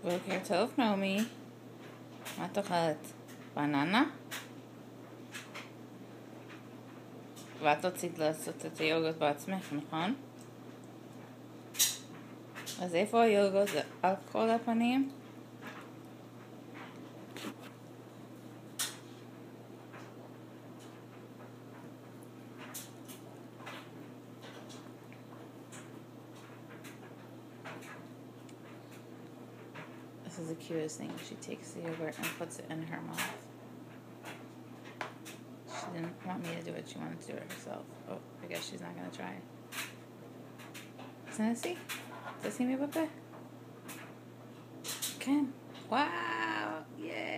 בוקר טוב, נעמי. מה את אוכלת? בננה? ואת רצית לעשות את היוגורט בעצמך, נכון? אז איפה היוגורט? זה על כל הפנים? This is the cutest thing. She takes the yogurt and puts it in her mouth. She didn't want me to do it. She wanted to do it herself. Oh, I guess she's not going to try. תנסי? תשימי בפה? כן. וואו! יאי!